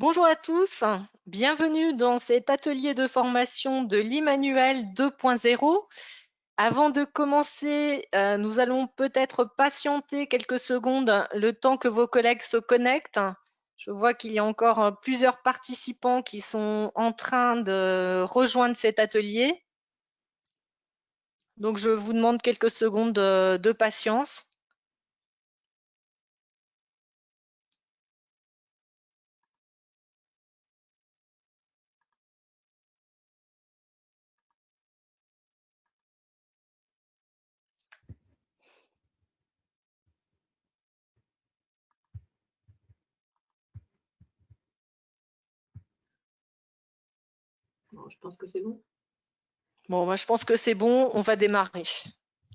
Bonjour à tous, bienvenue dans cet atelier de formation de l'Immanuel 2.0. Avant de commencer, nous allons peut-être patienter quelques secondes le temps que vos collègues se connectent. Je vois qu'il y a encore plusieurs participants qui sont en train de rejoindre cet atelier. Donc, je vous demande quelques secondes de patience. Bon, je pense que c'est bon. Bon, moi, je pense que c'est bon, on va démarrer.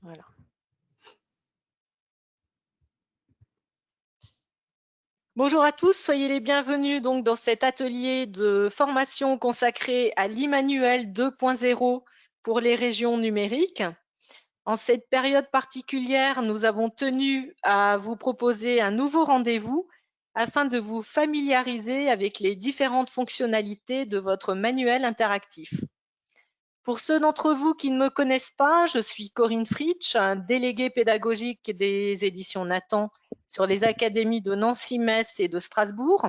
Voilà. Bonjour à tous, soyez les bienvenus donc dans cet atelier de formation consacré à l'Immanuel 2.0 pour les régions numériques. En cette période particulière, nous avons tenu à vous proposer un nouveau rendez-vous afin de vous familiariser avec les différentes fonctionnalités de votre manuel interactif. Pour ceux d'entre vous qui ne me connaissent pas, je suis Corinne Fritsch, déléguée pédagogique des éditions Nathan sur les académies de Nancy, Metz et de Strasbourg.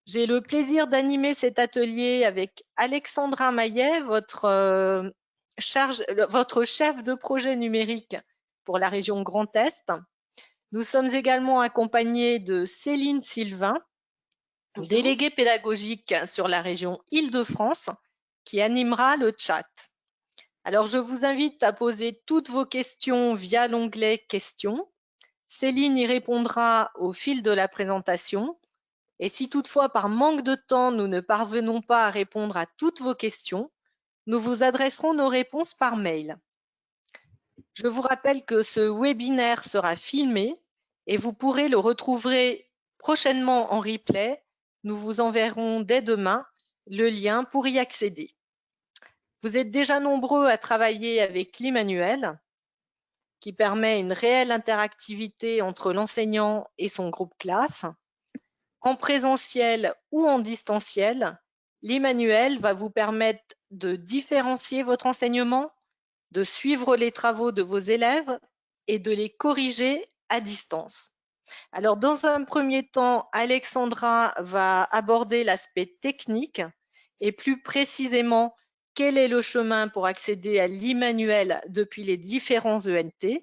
J'ai le plaisir d'animer cet atelier avec Alexandra Maillet, votre chef de projet numérique pour la région Grand Est. Nous sommes également accompagnés de Céline Sylvain, Bonjour. déléguée pédagogique sur la région Île-de-France, qui animera le chat. Alors, je vous invite à poser toutes vos questions via l'onglet Questions. Céline y répondra au fil de la présentation. Et si toutefois, par manque de temps, nous ne parvenons pas à répondre à toutes vos questions, nous vous adresserons nos réponses par mail. Je vous rappelle que ce webinaire sera filmé et vous pourrez le retrouver prochainement en replay. Nous vous enverrons dès demain le lien pour y accéder. Vous êtes déjà nombreux à travailler avec l'Immanuel, qui permet une réelle interactivité entre l'enseignant et son groupe classe. En présentiel ou en distanciel, l'Immanuel va vous permettre de différencier votre enseignement, de suivre les travaux de vos élèves et de les corriger à distance. Alors, dans un premier temps, Alexandra va aborder l'aspect technique et plus précisément, quel est le chemin pour accéder à l'Immanuel depuis les différents ENT.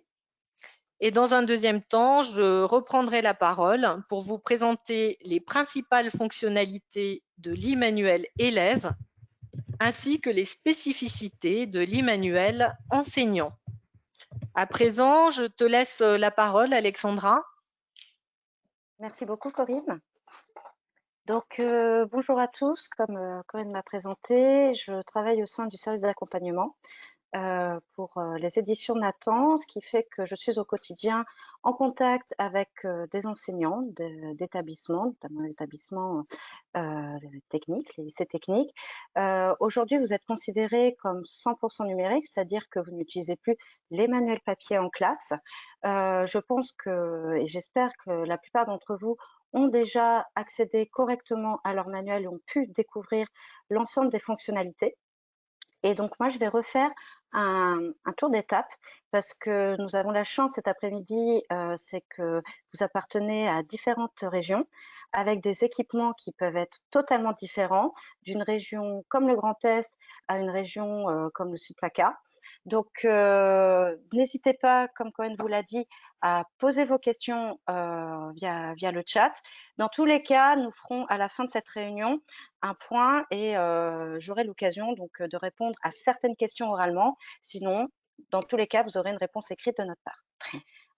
Et dans un deuxième temps, je reprendrai la parole pour vous présenter les principales fonctionnalités de l'Immanuel élève ainsi que les spécificités de l'Immanuel enseignant. À présent, je te laisse la parole, Alexandra. Merci beaucoup, Corinne. Donc, bonjour à tous. Comme Corinne m'a présenté, je travaille au sein du service d'accompagnement pour les éditions Nathan, ce qui fait que je suis au quotidien en contact avec des enseignants d'établissements, notamment les établissements techniques, les lycées techniques. Aujourd'hui, vous êtes considérés comme 100% numérique, c'est-à-dire que vous n'utilisez plus les manuels papier en classe. Je pense que, et j'espère que la plupart d'entre vous ont déjà accédé correctement à leur manuel et ont pu découvrir l'ensemble des fonctionnalités. Et donc, moi, je vais refaire un tour d'étape parce que nous avons la chance cet après-midi, c'est que vous appartenez à différentes régions avec des équipements qui peuvent être totalement différents d'une région comme le Grand Est à une région comme le Sud-PACA. Donc, n'hésitez pas, comme Cohen vous l'a dit, à poser vos questions via le chat. Dans tous les cas, nous ferons à la fin de cette réunion un point et j'aurai l'occasion donc de répondre à certaines questions oralement. Sinon, dans tous les cas, vous aurez une réponse écrite de notre part.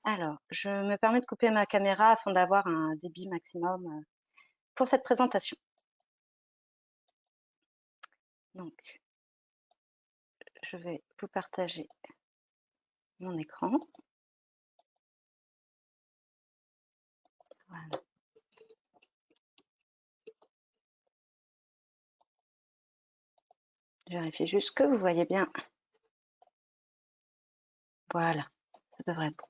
Alors, je me permets de couper ma caméra afin d'avoir un débit maximum pour cette présentation. Donc, je vais vous partager mon écran. Voilà. Je vérifie juste que vous voyez bien. Voilà, ça devrait être bon.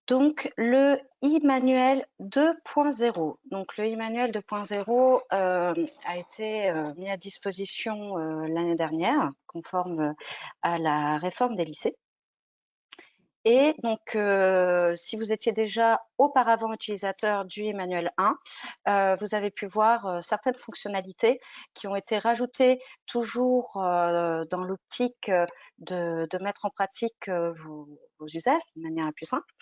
Donc, le e-manuel 2.0. Donc, le e-manuel 2.0 a été mis à disposition l'année dernière, conforme à la réforme des lycées. Et donc, si vous étiez déjà auparavant utilisateur du e-manuel 1, vous avez pu voir certaines fonctionnalités qui ont été rajoutées toujours dans l'optique de mettre en pratique vos usages de manière la plus simple.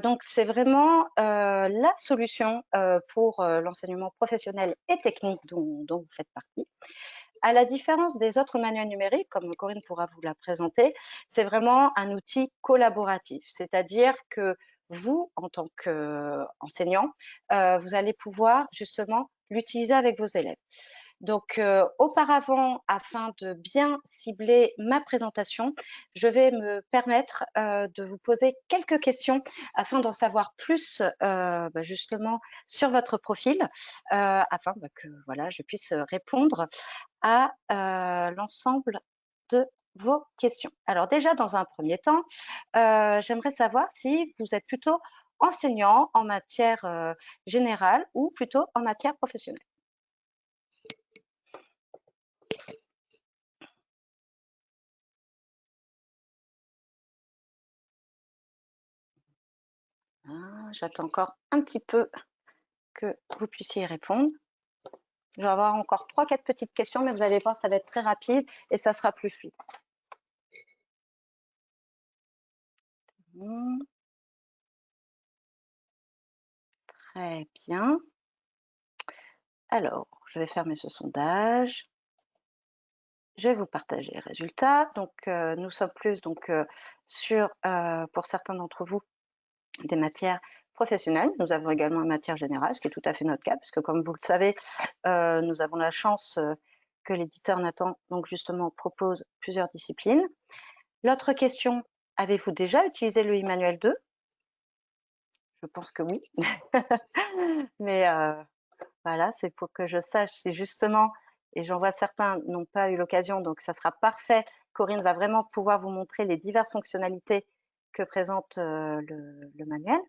Donc, c'est vraiment la solution pour l'enseignement professionnel et technique dont vous faites partie. À la différence des autres manuels numériques, comme Corinne pourra vous la présenter, c'est vraiment un outil collaboratif, c'est-à-dire que vous, en tant qu'enseignant, vous allez pouvoir justement l'utiliser avec vos élèves. Donc, auparavant, afin de bien cibler ma présentation, je vais me permettre de vous poser quelques questions afin d'en savoir plus justement sur votre profil, afin que voilà, je puisse répondre à l'ensemble de vos questions. Alors déjà, dans un premier temps, j'aimerais savoir si vous êtes plutôt enseignant en matière générale ou plutôt en matière professionnelle. Ah, j'attends encore un petit peu que vous puissiez y répondre. Je vais avoir encore 3-4 petites questions, mais vous allez voir, ça va être très rapide et ça sera plus fluide. Très bien. Alors, je vais fermer ce sondage. Je vais vous partager les résultats. Donc, nous sommes plus sur, pour certains d'entre vous, des matières professionnelles. Nous avons également une matière générale, ce qui est tout à fait notre cas, puisque comme vous le savez, nous avons la chance que l'éditeur Nathan, donc justement, propose plusieurs disciplines. L'autre question, avez-vous déjà utilisé le e-manuel 2? Je pense que oui. Mais voilà, c'est pour que je sache si justement, et j'en vois certains n'ont pas eu l'occasion, donc ça sera parfait. Corinne va vraiment pouvoir vous montrer les diverses fonctionnalités que présente le manuel.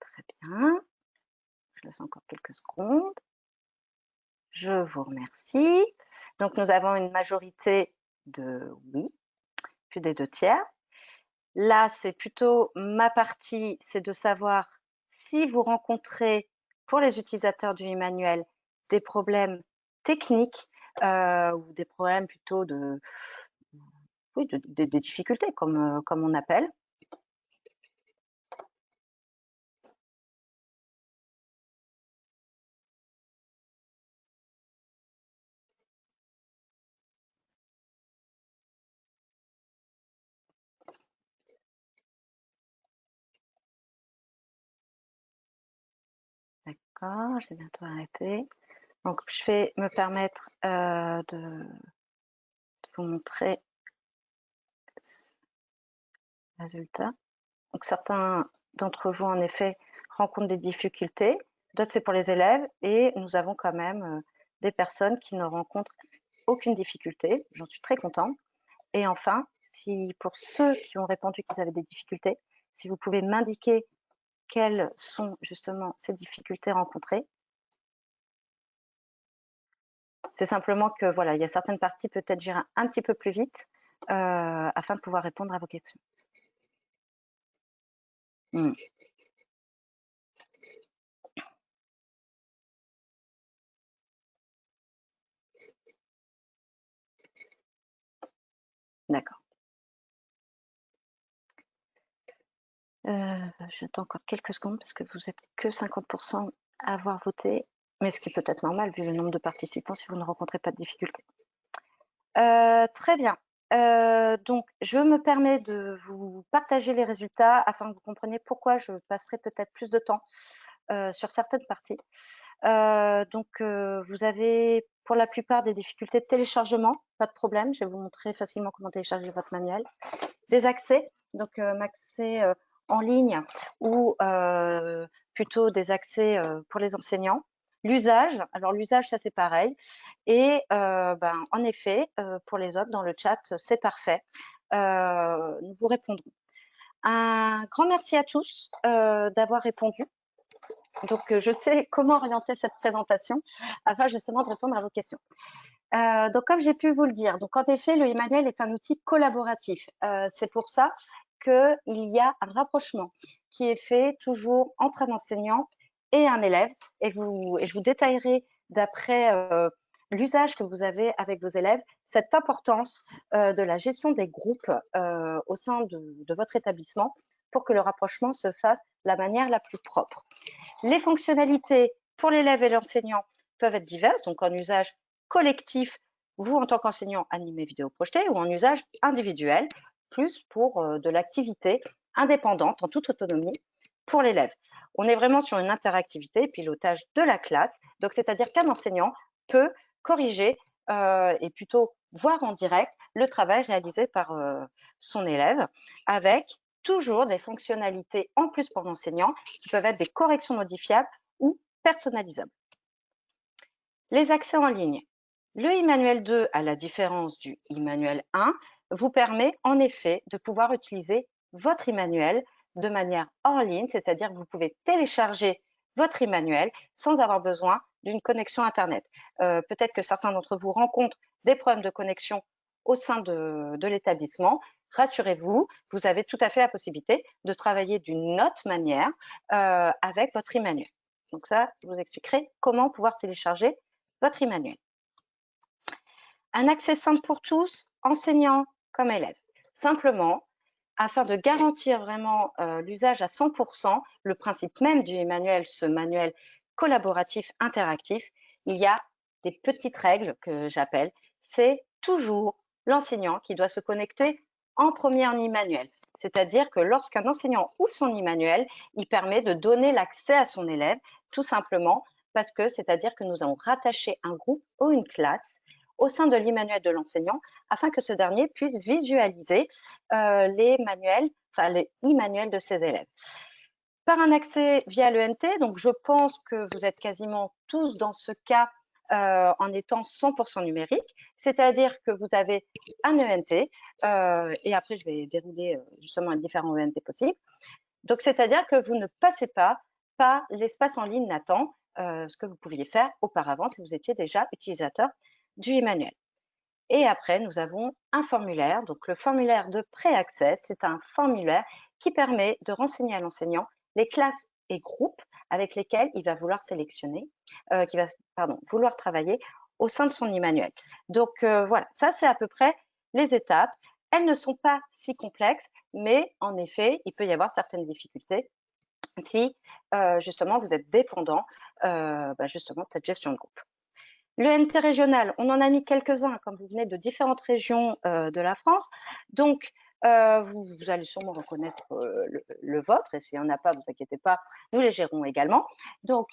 Très bien. Je laisse encore quelques secondes. Je vous remercie. Donc, nous avons une majorité de oui, plus des 2/3. Là, c'est plutôt ma partie, c'est de savoir si vous rencontrez, pour les utilisateurs du e-manuel, des problèmes techniques ou des problèmes plutôt oui, des difficultés, comme on appelle. D'accord, je vais bientôt arrêter. Donc, je vais me permettre de vous montrer les résultats. Donc, certains d'entre vous, en effet, rencontrent des difficultés. D'autres, c'est pour les élèves. Et nous avons quand même des personnes qui ne rencontrent aucune difficulté. J'en suis très contente. Et enfin, si pour ceux qui ont répondu qu'ils avaient des difficultés, si vous pouvez m'indiquer quelles sont justement ces difficultés rencontrées. C'est simplement que voilà, il y a certaines parties, peut-être j'irai un petit peu plus vite afin de pouvoir répondre à vos questions. D'accord. J'attends encore quelques secondes parce que vous êtes que 50% à avoir voté, mais ce qui est peut-être normal vu le nombre de participants si vous ne rencontrez pas de difficultés. Très bien. Donc, je me permets de vous partager les résultats afin que vous compreniez pourquoi je passerai peut-être plus de temps sur certaines parties. Donc, vous avez pour la plupart des difficultés de téléchargement, pas de problème, je vais vous montrer facilement comment télécharger votre manuel. Des accès, donc accès en ligne ou plutôt des accès pour les enseignants. L'usage, alors l'usage, ça c'est pareil. Et en effet, pour les autres, dans le chat, c'est parfait. Nous vous répondrons. Un grand merci à tous d'avoir répondu. Donc, je sais comment orienter cette présentation afin justement de répondre à vos questions. Donc, comme j'ai pu vous le dire, donc en effet, le e-manuel est un outil collaboratif. C'est pour ça qu'il y a un rapprochement qui est fait toujours entre un enseignant et un élève. Et je vous détaillerai d'après l'usage que vous avez avec vos élèves, cette importance de la gestion des groupes au sein de votre établissement pour que le rapprochement se fasse de la manière la plus propre. Les fonctionnalités pour l'élève et l'enseignant peuvent être diverses, donc en usage collectif, vous en tant qu'enseignant animé vidéo projeté, ou en usage individuel, plus pour de l'activité indépendante en toute autonomie pour l'élève. On est vraiment sur une interactivité, pilotage de la classe, donc c'est-à-dire qu'un enseignant peut corriger et plutôt voir en direct le travail réalisé par son élève avec toujours des fonctionnalités en plus pour l'enseignant qui peuvent être des corrections modifiables ou personnalisables. Les accès en ligne. Le e-manuel 2, à la différence du e-manuel 1, vous permet en effet de pouvoir utiliser votre e-manuel de manière hors ligne, c'est-à-dire que vous pouvez télécharger votre e-manuel sans avoir besoin d'une connexion Internet. Peut-être que certains d'entre vous rencontrent des problèmes de connexion au sein de l'établissement. Rassurez-vous, vous avez tout à fait la possibilité de travailler d'une autre manière avec votre e-manuel. Donc ça, je vous expliquerai comment pouvoir télécharger votre e-manuel. Un accès simple pour tous, enseignants comme élèves. Simplement, afin de garantir vraiment l'usage à 100%, le principe même du e-manuel, ce manuel collaboratif interactif, il y a des petites règles que j'appelle. C'est toujours l'enseignant qui doit se connecter en premier en e-manuel. C'est-à-dire que lorsqu'un enseignant ouvre son e-manuel, il permet de donner l'accès à son élève, tout simplement parce que c'est-à-dire que nous avons rattaché un groupe ou une classe au sein de l'e-manuel de l'enseignant afin que ce dernier puisse visualiser les manuels, enfin les e-manuels de ses élèves. Par un accès via l'ENT, donc je pense que vous êtes quasiment tous dans ce cas en étant 100% numérique, c'est-à-dire que vous avez un ENT et après je vais dérouler justement les différents ENT possibles. Donc c'est-à-dire que vous ne passez pas par l'espace en ligne Nathan, ce que vous pouviez faire auparavant si vous étiez déjà utilisateur du e-manuel. Et après, nous avons un formulaire. Donc, le formulaire de pré-accès, c'est un formulaire qui permet de renseigner à l'enseignant les classes et groupes avec lesquels il va vouloir sélectionner, vouloir travailler au sein de son e-manuel. Donc, voilà, ça, c'est à peu près les étapes. Elles ne sont pas si complexes, mais en effet, il peut y avoir certaines difficultés si, justement, vous êtes dépendant, justement, de cette gestion de groupe. Le NT régional, on en a mis quelques-uns, comme vous venez de différentes régions de la France. Donc, vous allez sûrement reconnaître le vôtre, et s'il n'y en a pas, vous inquiétez pas, nous les gérons également. Donc,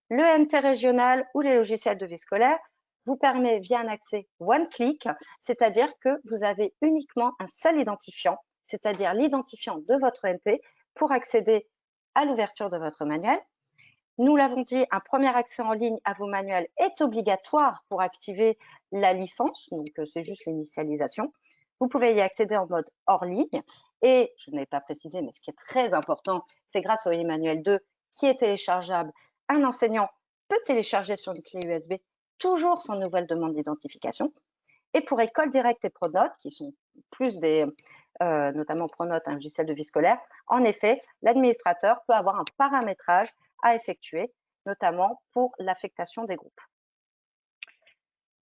le NT régional ou les logiciels de vie scolaire vous permet via un accès one-click, c'est-à-dire que vous avez uniquement un seul identifiant, c'est-à-dire l'identifiant de votre NT pour accéder à l'ouverture de votre manuel. Nous l'avons dit, un premier accès en ligne à vos manuels est obligatoire pour activer la licence, donc c'est juste l'initialisation. Vous pouvez y accéder en mode hors ligne et, je n'ai pas précisé, mais ce qui est très important, c'est grâce au e-manuel 2 qui est téléchargeable, un enseignant peut télécharger sur une clé USB toujours sans nouvelle demande d'identification. Et pour École Directe et Pronote, qui sont plus des, notamment Pronote, un logiciel de vie scolaire, en effet, l'administrateur peut avoir un paramétrage à effectuer, notamment pour l'affectation des groupes.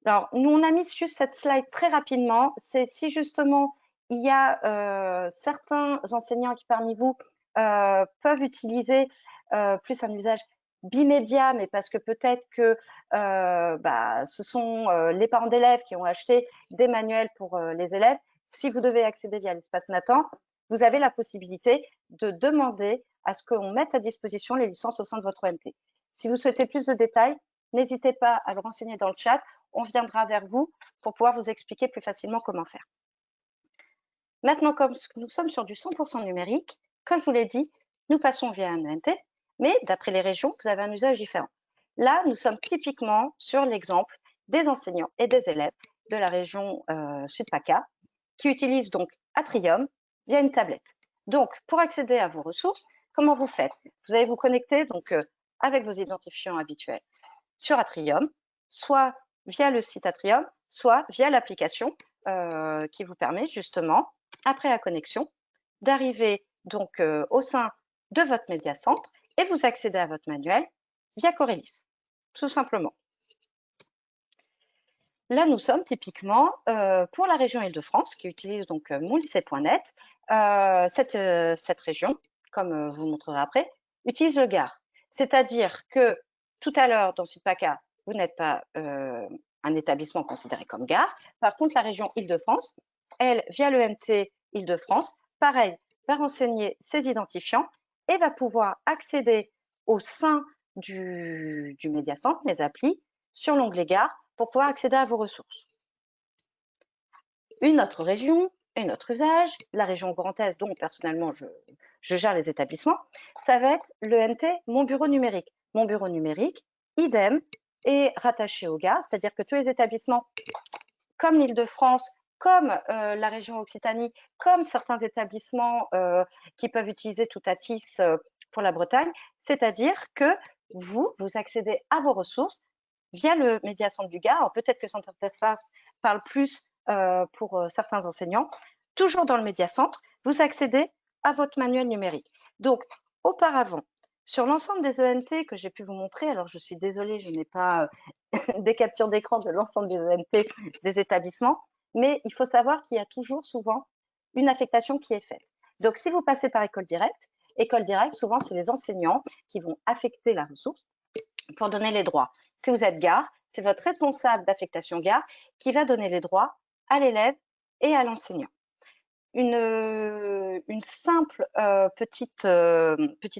Alors, nous, on a mis juste cette slide très rapidement. C'est si justement, il y a certains enseignants qui, parmi vous, peuvent utiliser plus un usage bimédia, mais parce que peut-être que ce sont les parents d'élèves qui ont acheté des manuels pour les élèves. Si vous devez accéder via l'espace Nathan, vous avez la possibilité de demander à ce qu'on mette à disposition les licences au sein de votre ONT. Si vous souhaitez plus de détails, n'hésitez pas à le renseigner dans le chat. On viendra vers vous pour pouvoir vous expliquer plus facilement comment faire. Maintenant, comme nous sommes sur du 100% numérique, comme je vous l'ai dit, nous passons via un ENT, mais d'après les régions, vous avez un usage différent. Là, nous sommes typiquement sur l'exemple des enseignants et des élèves de la région Sud-PACA qui utilisent donc Atrium via une tablette. Donc, pour accéder à vos ressources, comment vous faites? Vous allez vous connecter donc, avec vos identifiants habituels sur Atrium, soit via le site Atrium, soit via l'application qui vous permet justement, après la connexion, d'arriver donc au sein de votre médiacentre et vous accédez à votre manuel via Corélis, tout simplement. Là, nous sommes typiquement pour la région Île-de-France qui utilise donc monlycée.net. Cette région, comme vous montrerez après, utilise le GAR. C'est-à-dire que tout à l'heure, dans Sudpaca, vous n'êtes pas un établissement considéré comme GAR. Par contre, la région Île-de-France, elle, via l'ENT Île-de-France, pareil, va renseigner ses identifiants et va pouvoir accéder au sein du médiacentre, les applis, sur l'onglet GAR, pour pouvoir accéder à vos ressources. Une autre région, un autre usage, la région Grand Est, dont personnellement je gère les établissements, ça va être l'ENT Mon Bureau Numérique. Mon Bureau Numérique, idem, est rattaché au GAR, c'est-à-dire que tous les établissements, comme l'Île-de-France, comme la région Occitanie, comme certains établissements qui peuvent utiliser Toutatis pour la Bretagne, c'est-à-dire que vous accédez à vos ressources via le médiacentre du GAR. Peut-être que cette interface parle plus pour certains enseignants. Toujours dans le médiacentre, vous accédez à votre manuel numérique. Donc, auparavant, sur l'ensemble des ENT que j'ai pu vous montrer, alors je suis désolée, je n'ai pas des captures d'écran de l'ensemble des ENT des établissements, mais il faut savoir qu'il y a toujours souvent une affectation qui est faite. Donc, si vous passez par École Directe, souvent, c'est les enseignants qui vont affecter la ressource pour donner les droits. Si vous êtes GAR, c'est votre responsable d'affectation GAR qui va donner les droits à l'élève et à l'enseignant. Une simple petite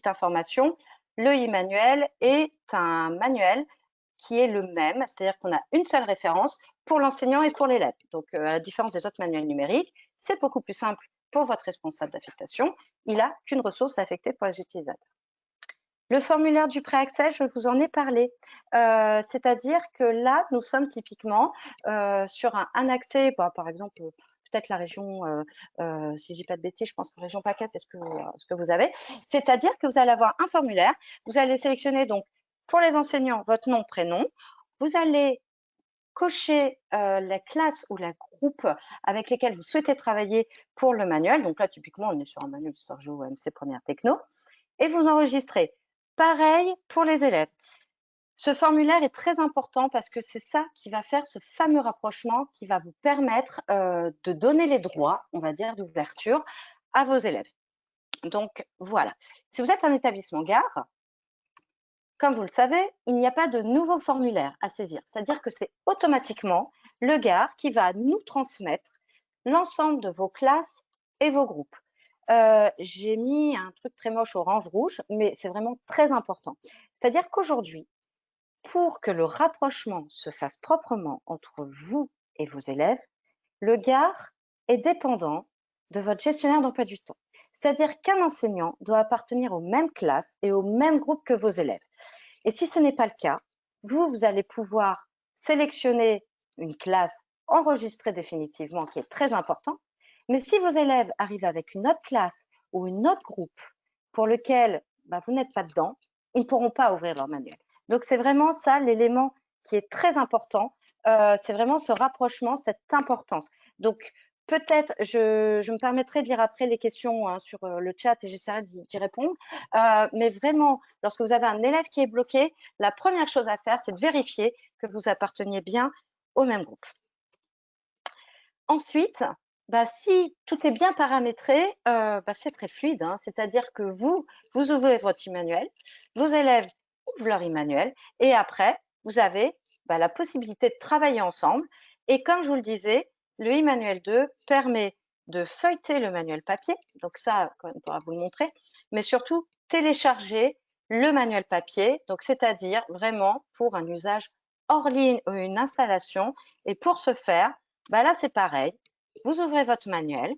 information, le e-manuel est un manuel qui est le même, c'est-à-dire qu'on a une seule référence pour l'enseignant et pour l'élève. Donc, à la différence des autres manuels numériques, c'est beaucoup plus simple pour votre responsable d'affectation. Il n'a qu'une ressource affectée pour les utilisateurs. Le formulaire du préaccès, je vous en ai parlé. C'est-à-dire que là, nous sommes typiquement sur un accès, par exemple, peut-être la région, si je dis pas de bêtises, je pense que la région PACA, c'est ce que vous avez. C'est-à-dire que vous allez avoir un formulaire, vous allez sélectionner donc pour les enseignants votre nom, prénom, vous allez cocher la classe ou la groupe avec lesquels vous souhaitez travailler pour le manuel. Donc là, typiquement, on est sur un manuel d'histoire géo MC Première Techno. Et vous enregistrez. Pareil pour les élèves. Ce formulaire est très important parce que c'est ça qui va faire ce fameux rapprochement qui va vous permettre de donner les droits, on va dire, d'ouverture à vos élèves. Donc, voilà. Si vous êtes un établissement GAR, comme vous le savez, il n'y a pas de nouveau formulaire à saisir. C'est-à-dire que c'est automatiquement le GAR qui va nous transmettre l'ensemble de vos classes et vos groupes. J'ai mis un truc très moche orange-rouge, mais c'est vraiment très important. C'est-à-dire qu'aujourd'hui, pour que le rapprochement se fasse proprement entre vous et vos élèves, le GAR est dépendant de votre gestionnaire d'emploi du temps. C'est-à-dire qu'un enseignant doit appartenir aux mêmes classes et aux mêmes groupes que vos élèves. Et si ce n'est pas le cas, vous allez pouvoir sélectionner une classe enregistrée définitivement, qui est très important. Mais si vos élèves arrivent avec une autre classe ou une autre groupe pour lequel vous n'êtes pas dedans, ils ne pourront pas ouvrir leur manuel. Donc, c'est vraiment ça l'élément qui est très important. C'est vraiment ce rapprochement, cette importance. Donc, peut-être, je me permettrai de lire après les questions sur le chat et j'essaierai d'y répondre. Mais vraiment, lorsque vous avez un élève qui est bloqué, la première chose à faire, c'est de vérifier que vous apparteniez bien au même groupe. Ensuite, si tout est bien paramétré, c'est très fluide. C'est-à-dire que vous ouvrez votre e-manuel, vos élèves ouvrent leur e-manuel et après, vous avez la possibilité de travailler ensemble. Et comme je vous le disais, le e-manuel 2 permet de feuilleter le manuel papier. Donc ça, on pourra vous le montrer. Mais surtout, télécharger le manuel papier. Donc, c'est-à-dire vraiment pour un usage hors ligne ou une installation. Et pour ce faire, là, c'est pareil. Vous ouvrez votre manuel.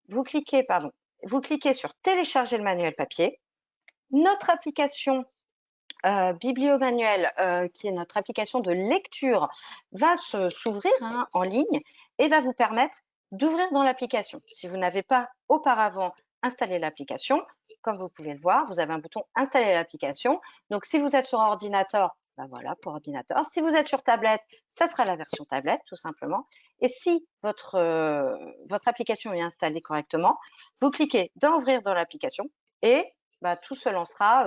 Vous cliquez sur télécharger le manuel papier. Notre application Bibliomanuel, qui est notre application de lecture, va s'ouvrir en ligne et va vous permettre d'ouvrir dans l'application. Si vous n'avez pas auparavant installer l'application. Comme vous pouvez le voir, vous avez un bouton installer l'application. Donc, si vous êtes sur ordinateur, ben voilà, pour ordinateur. Si vous êtes sur tablette, ça sera la version tablette, tout simplement. Et si votre application est installée correctement, vous cliquez dans Ouvrir dans l'application et tout se lancera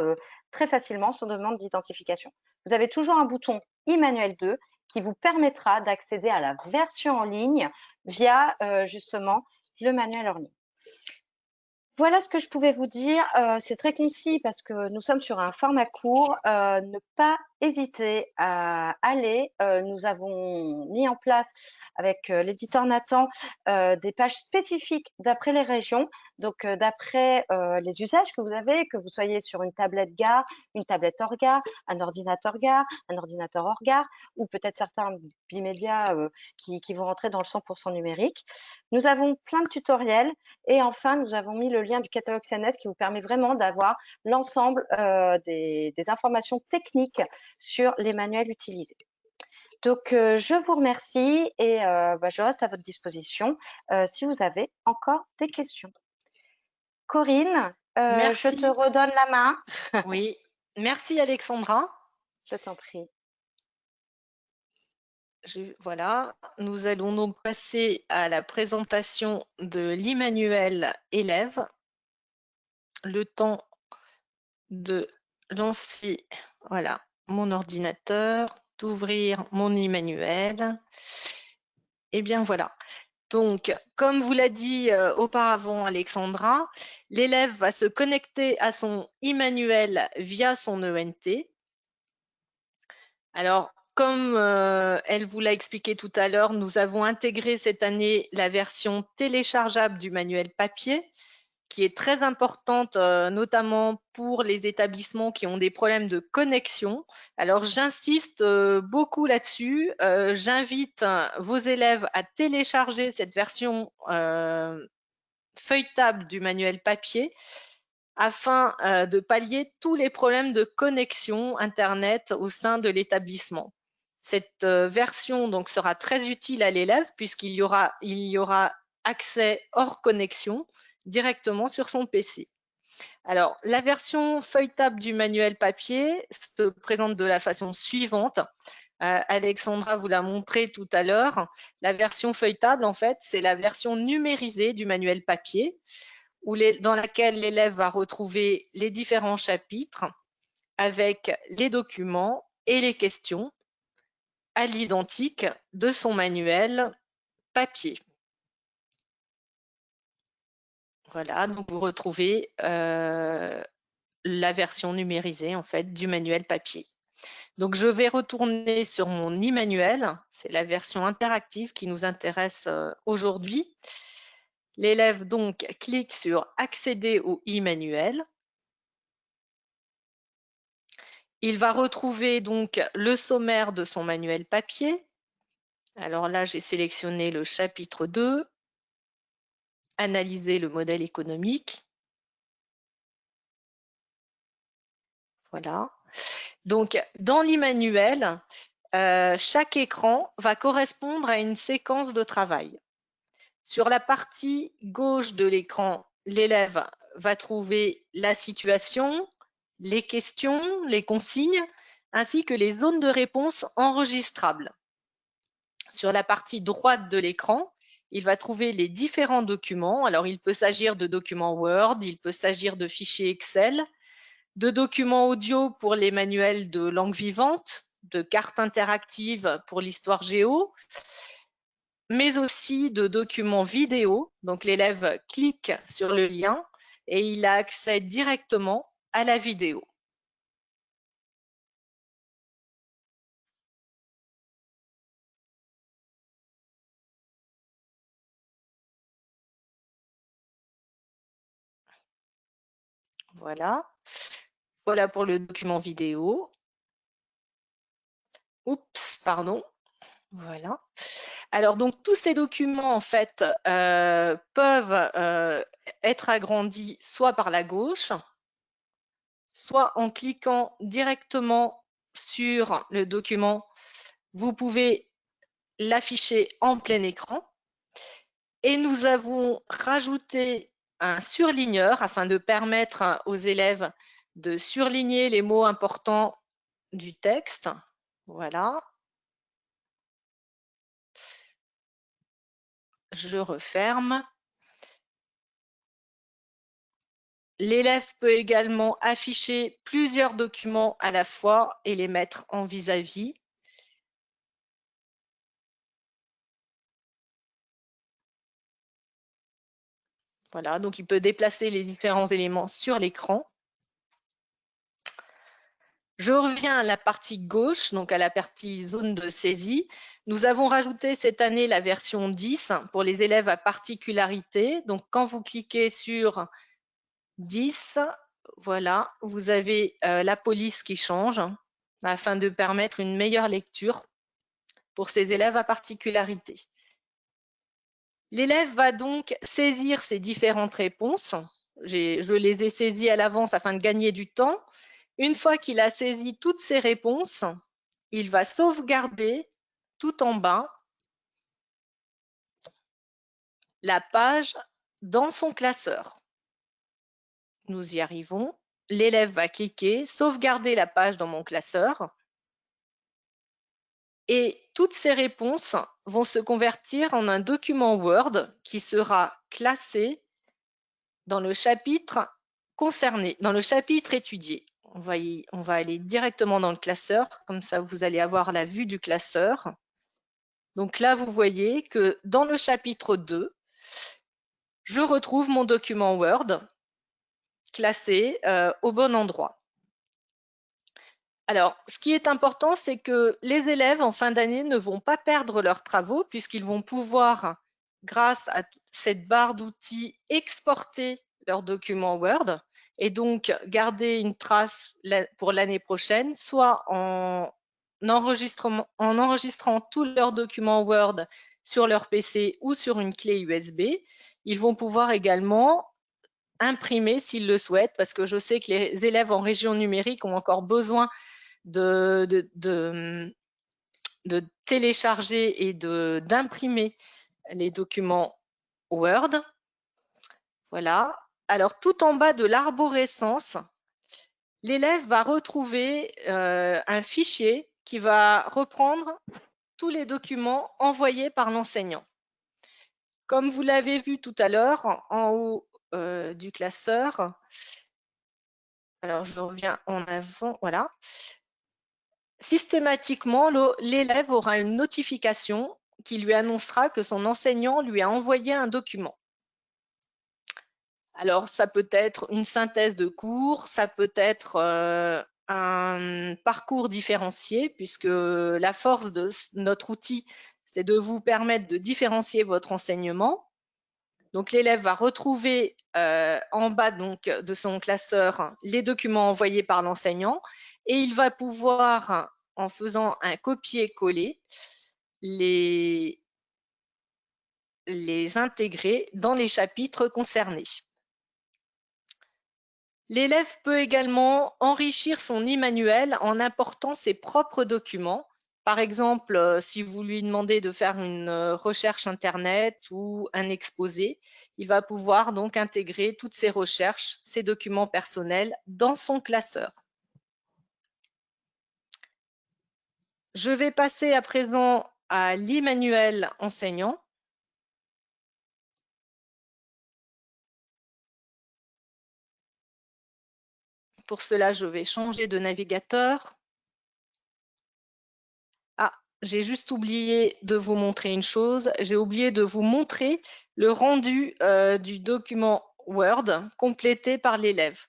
très facilement sans demande d'identification. Vous avez toujours un bouton e-manuel 2 qui vous permettra d'accéder à la version en ligne via justement le manuel hors ligne. Voilà ce que je pouvais vous dire. C'est très concis parce que nous sommes sur un format court. Ne pas hésiter à aller. Nous avons mis en place avec l'éditeur Nathan des pages spécifiques d'après les régions. Donc, d'après les usages que vous avez, que vous soyez sur une tablette gare, une tablette hors gare, un ordinateur gare, un ordinateur hors gare, ou peut-être certains bimédias qui vont rentrer dans le 100% numérique. Nous avons plein de tutoriels et enfin, nous avons mis le lien du catalogue CNS qui vous permet vraiment d'avoir l'ensemble des informations techniques sur les manuels utilisés. Donc, je vous remercie et je reste à votre disposition si vous avez encore des questions. Corinne, je te redonne la main. Oui, merci Alexandra. Je t'en prie. Voilà, nous allons donc passer à la présentation de l'e-manuel élève. Le temps de lancer voilà, mon ordinateur, d'ouvrir mon e-manuel. Et bien voilà. Donc, comme vous l'a dit auparavant Alexandra, l'élève va se connecter à son e-manuel via son ENT. Alors, comme elle vous l'a expliqué tout à l'heure, nous avons intégré cette année la version téléchargeable du manuel papier, qui est très importante, notamment pour les établissements qui ont des problèmes de connexion. Alors, j'insiste beaucoup là-dessus. J'invite vos élèves à télécharger cette version feuilletable du manuel papier afin de pallier tous les problèmes de connexion Internet au sein de l'établissement. Cette version donc sera très utile à l'élève puisqu'il y aura accès hors connexion directement sur son PC. Alors, la version feuilletable du manuel papier se présente de la façon suivante. Alexandra vous l'a montré tout à l'heure. La version feuilletable, en fait, c'est la version numérisée du manuel papier dans laquelle l'élève va retrouver les différents chapitres avec les documents et les questions à l'identique de son manuel papier. Voilà, donc vous retrouvez la version numérisée en fait du manuel papier. Donc je vais retourner sur mon e-manuel, c'est la version interactive qui nous intéresse aujourd'hui. L'élève donc clique sur accéder au e-manuel. Il va retrouver donc le sommaire de son manuel papier. Alors là, j'ai sélectionné le chapitre 2, analyser le modèle économique. Voilà. Donc, dans l'e-manuel, chaque écran va correspondre à une séquence de travail. Sur la partie gauche de l'écran, l'élève va trouver la situation, les questions, les consignes, ainsi que les zones de réponse enregistrables. Sur la partie droite de l'écran, il va trouver les différents documents. Alors, il peut s'agir de documents Word, il peut s'agir de fichiers Excel, de documents audio pour les manuels de langue vivante, de cartes interactives pour l'histoire géo, mais aussi de documents vidéo. Donc, l'élève clique sur le lien et il a accès directement à la vidéo. Voilà. Voilà pour le document vidéo. Oups, pardon. Voilà. Alors, donc, tous ces documents, en fait, peuvent être agrandis soit par la gauche, soit en cliquant directement sur le document. Vous pouvez l'afficher en plein écran. Et nous avons rajouté un surligneur afin de permettre aux élèves de surligner les mots importants du texte. Voilà. Je referme. L'élève peut également afficher plusieurs documents à la fois et les mettre en vis-à-vis. Voilà, donc il peut déplacer les différents éléments sur l'écran. Je reviens à la partie gauche, donc à la partie zone de saisie. Nous avons rajouté cette année la version 10 pour les élèves à particularité. Donc quand vous cliquez sur 10, voilà, vous avez la police qui change afin de permettre une meilleure lecture pour ces élèves à particularité. L'élève va donc saisir ces différentes réponses. Je les ai saisies à l'avance afin de gagner du temps. Une fois qu'il a saisi toutes ces réponses, il va sauvegarder tout en bas la page dans son classeur. Nous y arrivons. L'élève va cliquer « Sauvegarder la page dans mon classeur » et toutes ces réponses vont se convertir en un document Word qui sera classé dans le chapitre concerné, dans le chapitre étudié. On va aller directement dans le classeur, comme ça vous allez avoir la vue du classeur. Donc là, vous voyez que dans le chapitre 2, je retrouve mon document Word classé au bon endroit. Alors, ce qui est important, c'est que les élèves en fin d'année ne vont pas perdre leurs travaux puisqu'ils vont pouvoir, grâce à cette barre d'outils, exporter leurs documents Word et donc garder une trace pour l'année prochaine, soit en enregistrant tous leurs documents Word sur leur PC ou sur une clé USB. Ils vont pouvoir également imprimer s'ils le souhaitent, parce que je sais que les élèves en région numérique ont encore besoin de télécharger et d'imprimer les documents Word. Voilà. Alors, tout en bas de l'arborescence, l'élève va retrouver un fichier qui va reprendre tous les documents envoyés par l'enseignant. Comme vous l'avez vu tout à l'heure, en haut du classeur, alors je reviens en avant, voilà. Systématiquement, l'élève aura une notification qui lui annoncera que son enseignant lui a envoyé un document. Alors, ça peut être une synthèse de cours, ça peut être un parcours différencié, puisque la force de notre outil, c'est de vous permettre de différencier votre enseignement. Donc, l'élève va retrouver en bas donc, de son classeur les documents envoyés par l'enseignant et il va pouvoir, en faisant un copier-coller, les intégrer dans les chapitres concernés. L'élève peut également enrichir son e-manuel en important ses propres documents. Par exemple, si vous lui demandez de faire une recherche Internet ou un exposé, il va pouvoir donc intégrer toutes ses recherches, ses documents personnels dans son classeur. Je vais passer à présent à l'e-manuel enseignant. Pour cela, je vais changer de navigateur. Ah, j'ai juste oublié de vous montrer une chose. J'ai oublié de vous montrer le rendu du document Word complété par l'élève.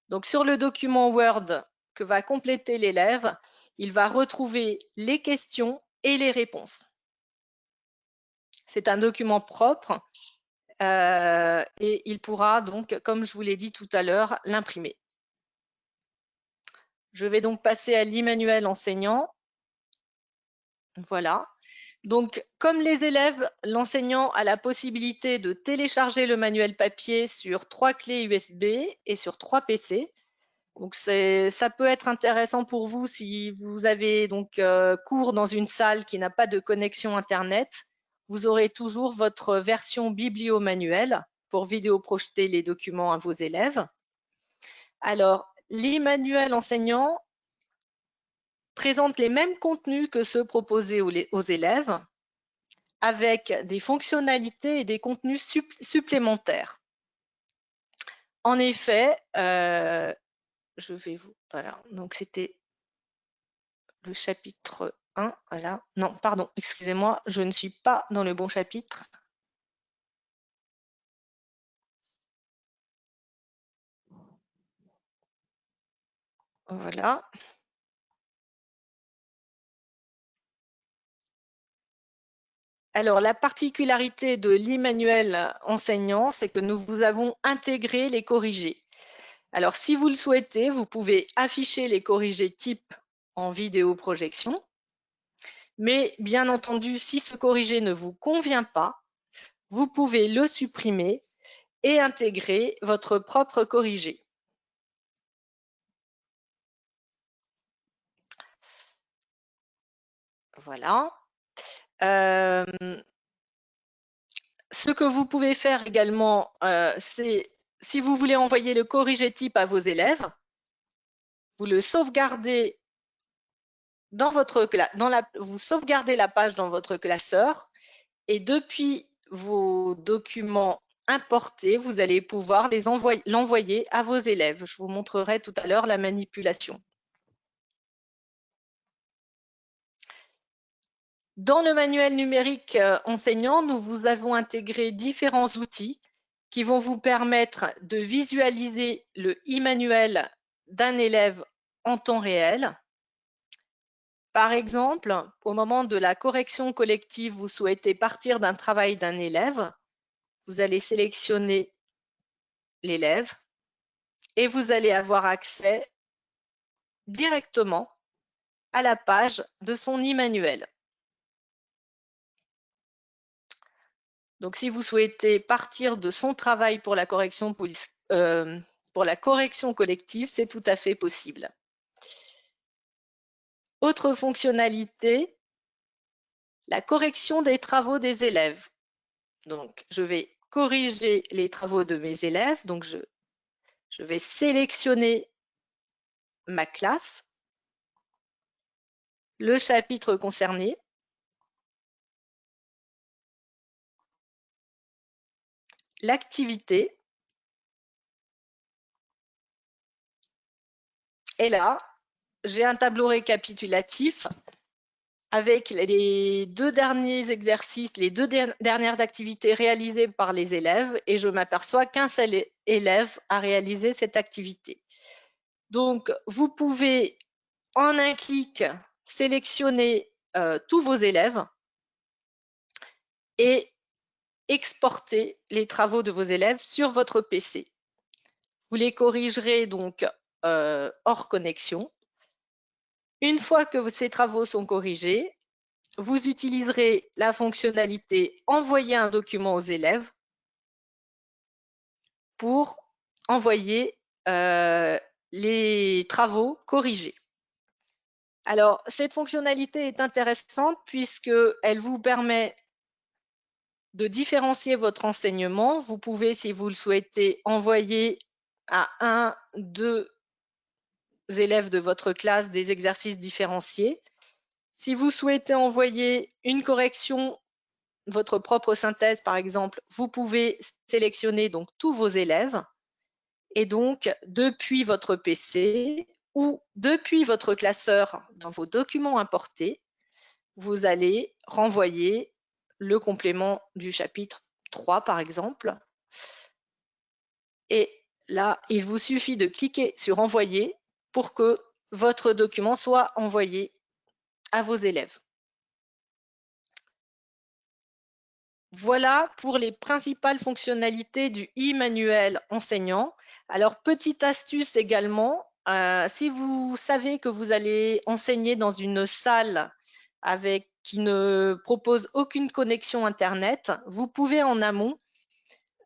Donc, sur le document Word que va compléter l'élève, il va retrouver les questions et les réponses. C'est un document propre et il pourra donc, comme je vous l'ai dit tout à l'heure, l'imprimer. Je vais donc passer à l'e-manuel enseignant. Voilà. Donc, comme les élèves, l'enseignant a la possibilité de télécharger le manuel papier sur 3 clés USB et sur 3 PC. Donc, ça peut être intéressant pour vous si vous avez donc cours dans une salle qui n'a pas de connexion Internet. Vous aurez toujours votre version biblio-manuel pour vidéo-projeter les documents à vos élèves. Alors, l'e-manuel enseignant présente les mêmes contenus que ceux proposés aux élèves, avec des fonctionnalités et des contenus supplémentaires. En effet, je vais vous... Voilà, donc c'était le chapitre 1. Voilà. Non, pardon, excusez-moi, je ne suis pas dans le bon chapitre. Voilà. Alors, la particularité de l'e-manuel enseignant, c'est que nous vous avons intégré les corrigés. Alors, si vous le souhaitez, vous pouvez afficher les corrigés type en vidéo-projection. Mais bien entendu, si ce corrigé ne vous convient pas, vous pouvez le supprimer et intégrer votre propre corrigé. Voilà. Ce que vous pouvez faire également, c'est si vous voulez envoyer le corrigé type à vos élèves, vous le sauvegardez dans votre vous sauvegardez la page dans votre classeur et depuis vos documents importés, vous allez pouvoir l'envoyer à vos élèves. Je vous montrerai tout à l'heure la manipulation. Dans le manuel numérique enseignant, nous vous avons intégré différents outils qui vont vous permettre de visualiser le e-manuel d'un élève en temps réel. Par exemple, au moment de la correction collective, vous souhaitez partir d'un travail d'un élève, vous allez sélectionner l'élève et vous allez avoir accès directement à la page de son e-manuel. Donc, si vous souhaitez partir de son travail pour la correction, collective, c'est tout à fait possible. Autre fonctionnalité, la correction des travaux des élèves. Donc, je vais corriger les travaux de mes élèves. Donc, je vais sélectionner ma classe, le chapitre concerné, l'activité. Et là, j'ai un tableau récapitulatif avec les deux derniers exercices, les deux dernières activités réalisées par les élèves et je m'aperçois qu'un seul élève a réalisé cette activité. Donc, vous pouvez en un clic sélectionner tous vos élèves et exporter les travaux de vos élèves sur votre PC. Vous les corrigerez donc hors connexion. Une fois que ces travaux sont corrigés, vous utiliserez la fonctionnalité « Envoyer un document aux élèves » pour envoyer les travaux corrigés. Alors, cette fonctionnalité est intéressante puisqu'elle vous permet de différencier votre enseignement. Vous pouvez, si vous le souhaitez, envoyer à 1, 2 élèves de votre classe des exercices différenciés. Si vous souhaitez envoyer une correction, votre propre synthèse par exemple, vous pouvez sélectionner donc tous vos élèves et donc depuis votre PC ou depuis votre classeur dans vos documents importés, vous allez renvoyer le complément du chapitre 3 par exemple. Et là, il vous suffit de cliquer sur envoyer pour que votre document soit envoyé à vos élèves. Voilà pour les principales fonctionnalités du e-manuel enseignant. Alors, petite astuce également, si vous savez que vous allez enseigner dans une salle qui ne propose aucune connexion Internet, vous pouvez en amont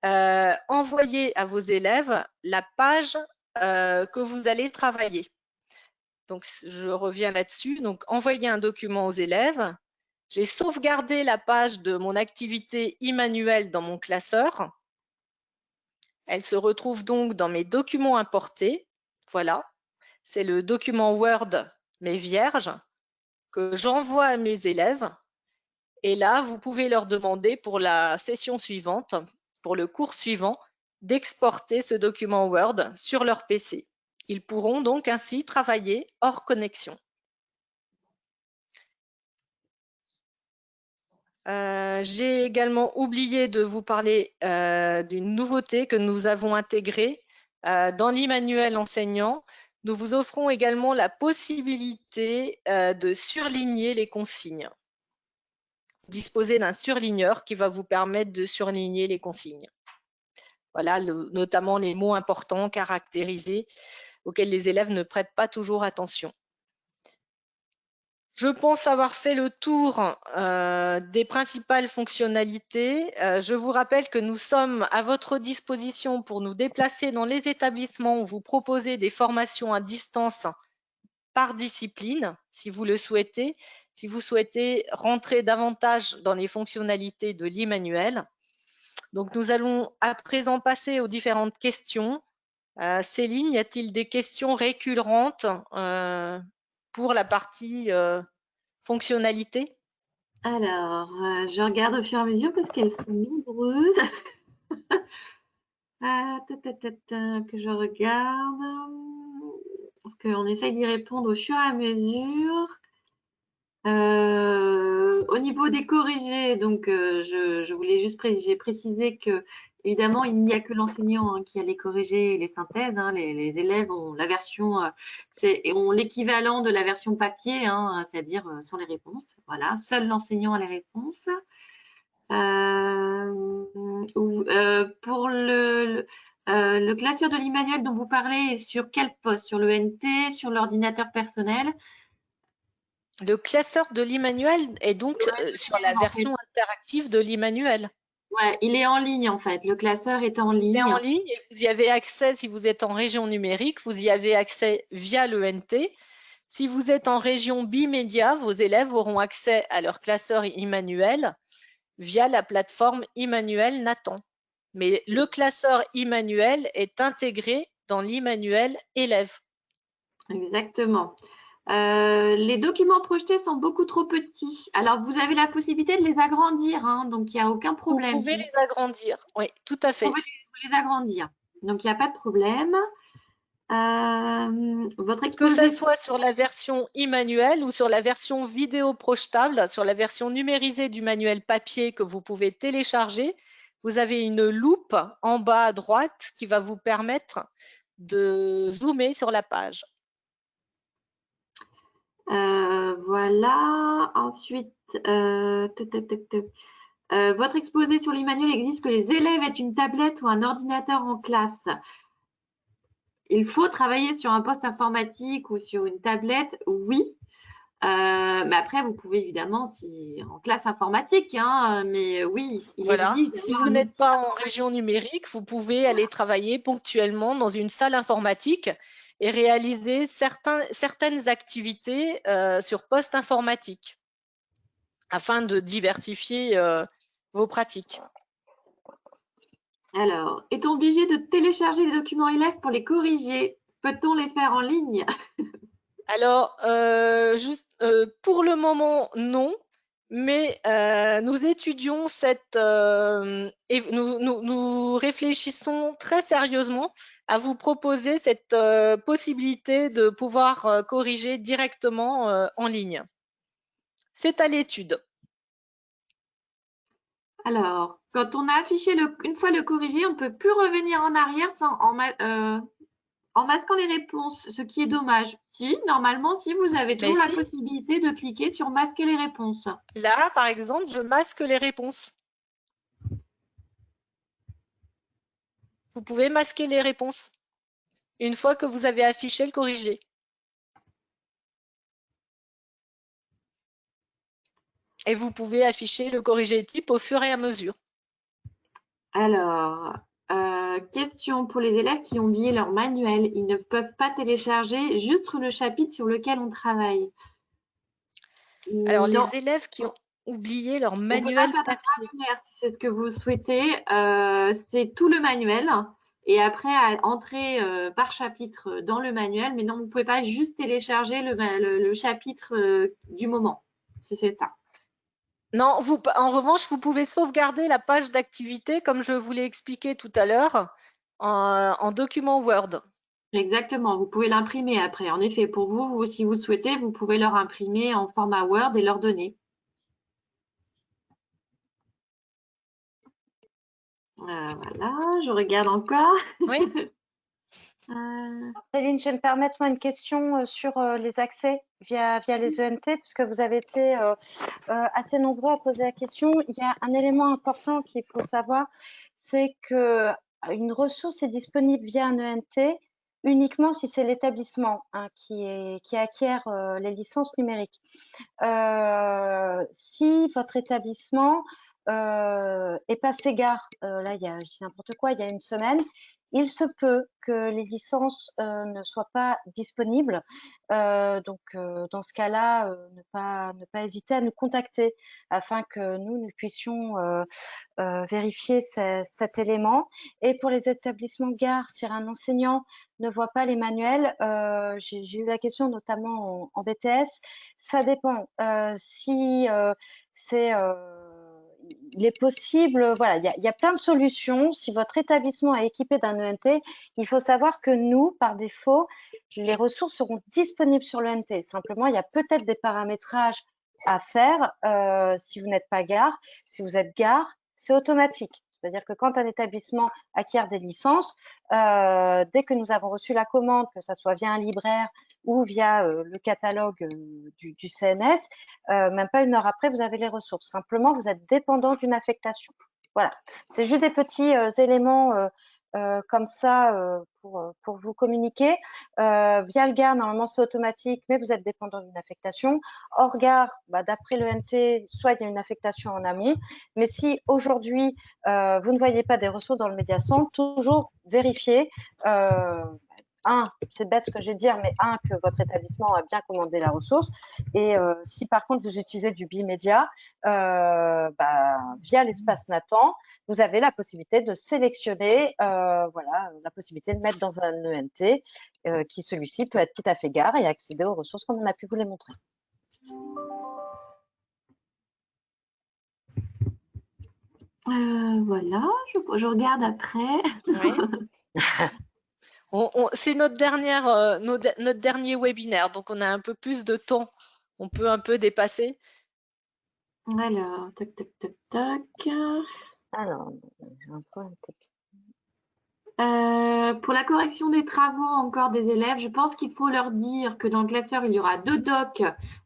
envoyer à vos élèves la page que vous allez travailler. Donc, je reviens là-dessus. Donc, envoyer un document aux élèves. J'ai sauvegardé la page de mon activité e-manuel dans mon classeur. Elle se retrouve donc dans mes documents importés. Voilà, c'est le document Word, mais vierge, que j'envoie à mes élèves. Et là, vous pouvez leur demander pour la session suivante, pour le cours suivant, d'exporter ce document Word sur leur PC. Ils pourront donc ainsi travailler hors connexion. J'ai également oublié de vous parler d'une nouveauté que nous avons intégrée dans l'e-manuel enseignant. Nous vous offrons également la possibilité de surligner les consignes. Disposer d'un surligneur qui va vous permettre de surligner les consignes. Voilà, notamment les mots importants, caractérisés, auxquels les élèves ne prêtent pas toujours attention. Je pense avoir fait le tour des principales fonctionnalités. Je vous rappelle que nous sommes à votre disposition pour nous déplacer dans les établissements où vous proposez des formations à distance par discipline, si vous le souhaitez, si vous souhaitez rentrer davantage dans les fonctionnalités de l'e-manuel. Donc, nous allons à présent passer aux différentes questions. Céline, y a-t-il des questions récurrentes pour la partie fonctionnalité? Alors, je regarde au fur et à mesure parce qu'elles sont nombreuses. Que je regarde. Parce qu'on essaye d'y répondre au fur et à mesure. Au niveau des corrigés, donc je voulais juste préciser que évidemment il n'y a que l'enseignant qui a les corrigés et les synthèses. Les élèves ont la version, ont l'équivalent de la version papier, c'est-à-dire sans les réponses. Voilà, seul l'enseignant a les réponses. Pour le classeur de l'e-manuel dont vous parlez, sur quel poste? Sur le NT, sur l'ordinateur personnel? Le classeur de l'e-manuel est donc sur la version interactive de l'e-manuel. Ouais, il est en ligne en fait. Le classeur est en ligne. Il est en ligne et vous y avez accès si vous êtes en région numérique, vous y avez accès via le NT. Si vous êtes en région bimédia, vos élèves auront accès à leur classeur e-manuel via la plateforme e-manuel Nathan. Mais le classeur e-manuel est intégré dans l'e-manuel élève. Exactement. Les documents projetés sont beaucoup trop petits. Alors, vous avez la possibilité de les agrandir, donc il n'y a aucun problème. Vous pouvez les agrandir, oui, tout à fait. Vous pouvez les agrandir, donc il n'y a pas de problème. Votre exposé... Que ce soit sur la version e-manuel ou sur la version vidéo projetable, sur la version numérisée du manuel papier que vous pouvez télécharger, vous avez une loupe en bas à droite qui va vous permettre de zoomer sur la page. Voilà. Ensuite, votre exposé sur l'e-manuel exige que les élèves aient une tablette ou un ordinateur en classe. Il faut travailler sur un poste informatique ou sur une tablette, oui. Mais après, vous pouvez évidemment, si en classe informatique, mais oui, il exige. Si vous n'êtes pas en région numérique, vous pouvez aller travailler ponctuellement dans une salle informatique et réaliser certaines activités sur poste informatique afin de diversifier vos pratiques. Alors, est-on obligé de télécharger les documents élèves pour les corriger? Peut-on les faire en ligne? Alors, pour le moment, non. Mais nous étudions et nous réfléchissons très sérieusement à vous proposer cette possibilité de pouvoir corriger directement en ligne. C'est à l'étude. Alors, quand on a affiché une fois le corrigé, on ne peut plus revenir en arrière en masquant les réponses, ce qui est dommage. Si, normalement, si vous avez toujours la possibilité de cliquer sur masquer les réponses. Là, par exemple, je masque les réponses. Vous pouvez masquer les réponses une fois que vous avez affiché le corrigé. Et vous pouvez afficher le corrigé type au fur et à mesure. Alors, question pour les élèves qui ont oublié leur manuel. Ils ne peuvent pas télécharger juste le chapitre sur lequel on travaille. Alors, les élèves qui ont oublié leur manuel papier. Si c'est ce que vous souhaitez, c'est tout le manuel. et après à entrer par chapitre dans le manuel. Mais non, vous ne pouvez pas juste télécharger le chapitre du moment, si c'est ça. Non, en revanche, vous pouvez sauvegarder la page d'activité, comme je vous l'ai expliqué tout à l'heure, en document Word. Exactement, vous pouvez l'imprimer après. En effet, pour vous, si vous souhaitez, vous pouvez leur imprimer en format Word et leur donner. Voilà, je regarde encore. Oui. Céline, je vais me permettre moi une question sur les accès via les ENT, puisque vous avez été assez nombreux à poser la question. Il y a un élément important qu'il faut savoir, c'est que une ressource est disponible via un ENT uniquement si c'est l'établissement qui acquiert les licences numériques. Si votre établissement est passé gare, là, je dis n'importe quoi, il y a une semaine, il se peut que les licences ne soient pas disponibles. Donc, dans ce cas-là, ne pas hésiter à nous contacter afin que nous puissions vérifier cet élément. Et pour les établissements gare, si un enseignant ne voit pas les manuels, j'ai eu la question notamment en BTS, ça dépend. Si il est possible, voilà, il y a plein de solutions. Si votre établissement est équipé d'un ENT, il faut savoir que nous, par défaut, les ressources seront disponibles sur l'ENT. Simplement, il y a peut-être des paramétrages à faire si vous n'êtes pas gare. Si vous êtes gare, c'est automatique. C'est-à-dire que quand un établissement acquiert des licences, dès que nous avons reçu la commande, que ça soit via un libraire ou via le catalogue du CNS, même pas une heure après, vous avez les ressources. Simplement, vous êtes dépendant d'une affectation. Voilà, c'est juste des petits éléments comme ça pour vous communiquer. Via le GAR, normalement, c'est automatique, mais vous êtes dépendant d'une affectation. Hors GAR, d'après le NT, soit il y a une affectation en amont, mais si aujourd'hui, vous ne voyez pas des ressources dans le médiacentre, toujours vérifier c'est bête ce que je vais dire, mais que votre établissement a bien commandé la ressource. Et si par contre vous utilisez du bimédia, via l'espace Nathan, vous avez la possibilité de sélectionner, la possibilité de mettre dans un ENT, qui celui-ci peut être tout à fait gare et accéder aux ressources comme on a pu vous les montrer. Voilà, je regarde après. Oui. C'est notre dernier webinaire, donc on a un peu plus de temps. On peut un peu dépasser. Alors, tac, tac, tac, tac. Alors, j'ai un problème technique. Pour la correction des travaux encore des élèves, je pense qu'il faut leur dire que dans le classeur, il y aura 2 docs,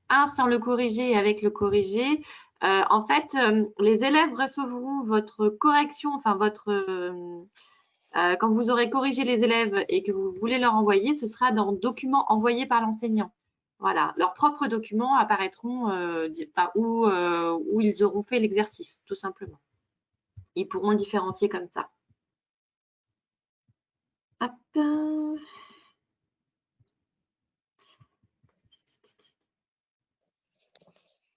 un sans le corriger et avec le corrigé. En fait, les élèves recevront votre correction, enfin quand vous aurez corrigé les élèves et que vous voulez leur envoyer, ce sera dans documents envoyés par l'enseignant. Voilà, leurs propres documents apparaîtront où ils auront fait l'exercice, tout simplement. Ils pourront le différencier comme ça. Hop.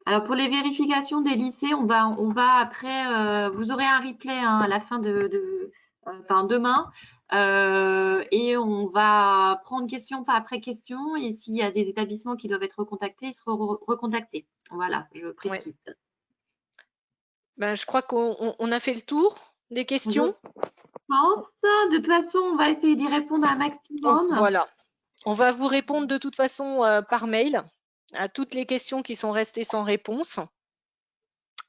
Alors pour les vérifications des lycées, on va après, vous aurez un replay à la fin demain, et on va prendre question après question, et s'il y a des établissements qui doivent être recontactés, ils seront recontactés. Voilà, je précise. Ouais. Je crois qu'on a fait le tour des questions. De toute façon, on va essayer d'y répondre un maximum. Voilà, on va vous répondre de toute façon par mail à toutes les questions qui sont restées sans réponse.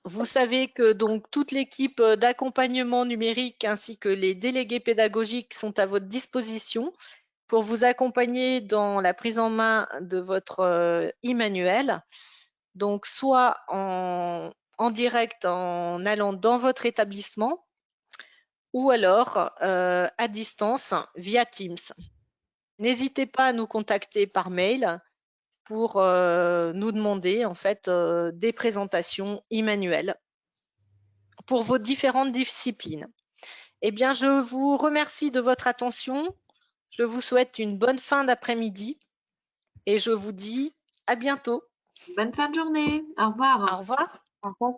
Vous savez que donc toute l'équipe d'accompagnement numérique ainsi que les délégués pédagogiques sont à votre disposition pour vous accompagner dans la prise en main de votre e-manuel. Donc soit en direct en allant dans votre établissement ou alors à distance via Teams. N'hésitez pas à nous contacter par mail pour nous demander en fait des présentations e-manuelles pour vos différentes disciplines. Eh bien, je vous remercie de votre attention. Je vous souhaite une bonne fin d'après-midi et je vous dis à bientôt. Bonne fin de journée. Au revoir. Au revoir. Au revoir.